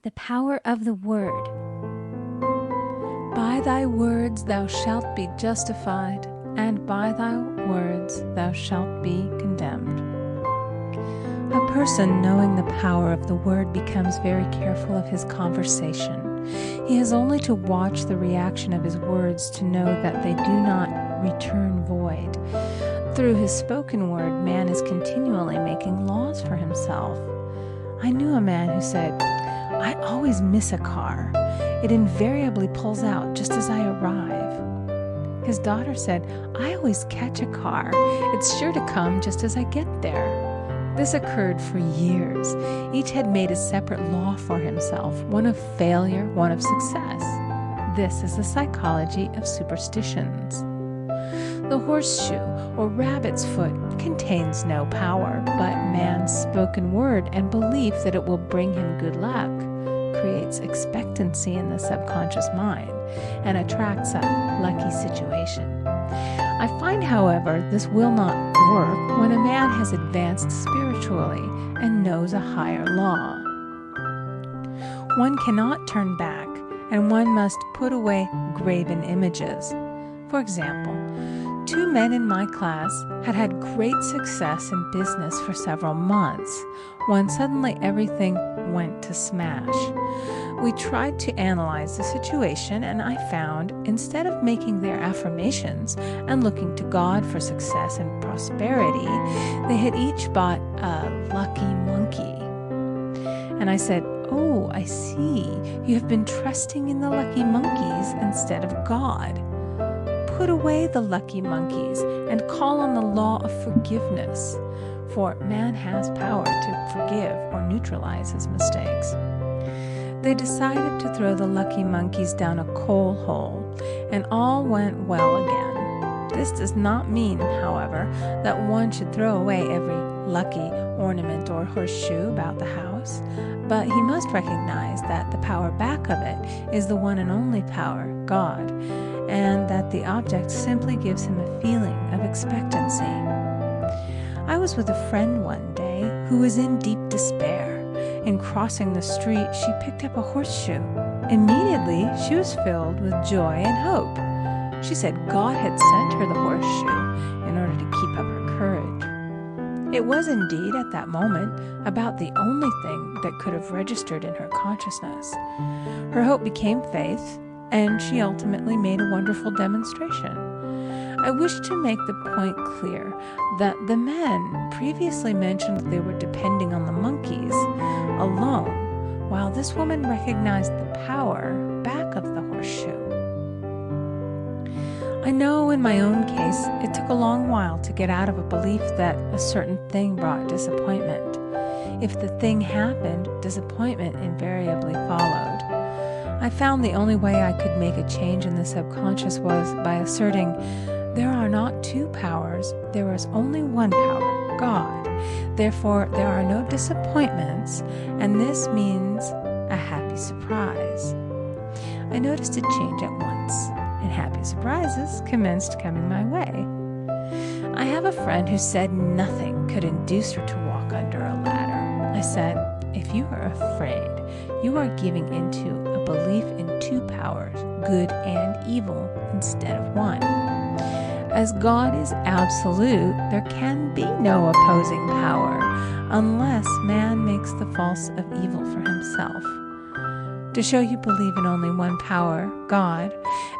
The power of the word. By thy words thou shalt be justified, and by thy words thou shalt be condemned. A person knowing the power of the word becomes very careful of his conversation. He has only to watch the reaction of his words to know that they do not return void. Through his spoken word, man is continually making laws for himself. I knew a man who said, "I always miss a car. It invariably pulls out just as I arrive." His daughter said, "I always catch a car. It's sure to come just as I get there." This occurred for years. Each had made a separate law for himself, one of failure, one of success. This is the psychology of superstitions. The horseshoe, or rabbit's foot, contains no power, but man's spoken word and belief that it will bring him good luck creates expectancy in the subconscious mind and attracts a lucky situation. I find, however, this will not work when a man has advanced spiritually and knows a higher law. One cannot turn back, and one must put away graven images. For example, 2 men in my class had had great success in business for several months, when suddenly everything went to smash. We tried to analyze the situation, and I found, instead of making their affirmations and looking to God for success and prosperity, they had each bought a lucky monkey. And I said, "Oh, I see. You have been trusting in the lucky monkeys instead of God. Put away the lucky monkeys and call on the law of forgiveness, for man has power to forgive or neutralize his mistakes." They decided to throw the lucky monkeys down a coal hole, and all went well again. This does not mean, however, that one should throw away every lucky ornament or horseshoe about the house, but he must recognize that the power back of it is the one and only power, God, and that the object simply gives him a feeling of expectancy. I was with a friend one day who was in deep despair. In crossing the street, she picked up a horseshoe. Immediately, she was filled with joy and hope. She said God had sent her the horseshoe in order to keep up her courage. It was indeed, at that moment, about the only thing that could have registered in her consciousness. Her hope became faith, and she ultimately made a wonderful demonstration. I wish to make the point clear that the men previously mentioned they were depending on the monkeys alone, while this woman recognized the power back of the horseshoe. I know in my own case it took a long while to get out of a belief that a certain thing brought disappointment. If the thing happened, disappointment invariably followed. I found the only way I could make a change in the subconscious was by asserting, there are not 2 powers, there is only one power, God. Therefore, there are no disappointments, and this means a happy surprise. I noticed a change at once, and happy surprises commenced coming my way. I have a friend who said nothing could induce her to walk under a ladder. I said, "If you are afraid, you are giving into a belief in 2 powers, good and evil, instead of one. As God is absolute, there can be no opposing power unless man makes the false of evil for himself. To show you believe in only one power, God,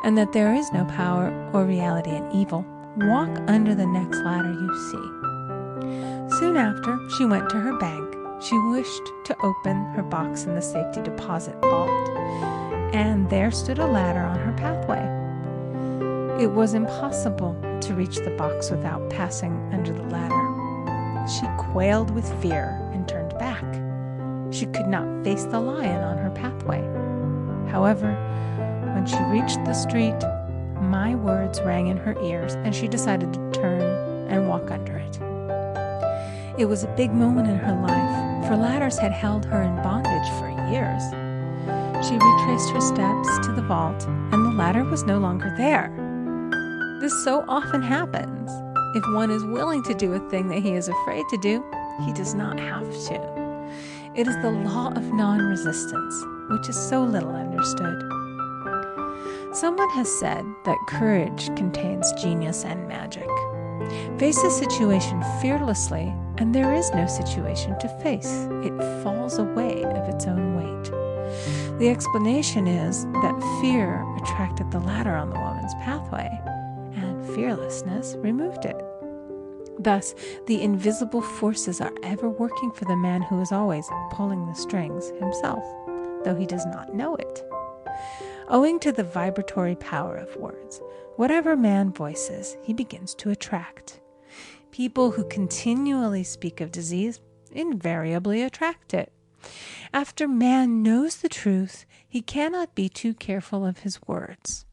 and that there is no power or reality in evil, walk under the next ladder you see." Soon after, she went to her bank. She wished to open her box in the safety deposit vault, and there stood a ladder on her pathway. It was impossible to reach the box without passing under the ladder. She quailed with fear and turned back. She could not face the lion on her pathway. However, when she reached the street, my words rang in her ears, and she decided to turn and walk under it. It was a big moment in her life, for ladders had held her in bondage for years. She retraced her steps to the vault, and the ladder was no longer there. This so often happens. If one is willing to do a thing that he is afraid to do, he does not have to. It is the law of non-resistance. which is so little understood. Someone has said that courage contains genius and magic. Face a situation fearlessly, and there is no situation to face. It falls away of its own weight. The explanation is that fear attracted the ladder on the woman's pathway, and fearlessness removed it. Thus, the invisible forces are ever working for the man who is always pulling the strings himself, though he does not know it. Owing to the vibratory power of words, whatever man voices, he begins to attract. People who continually speak of disease invariably attract it. After man knows the truth, he cannot be too careful of his words.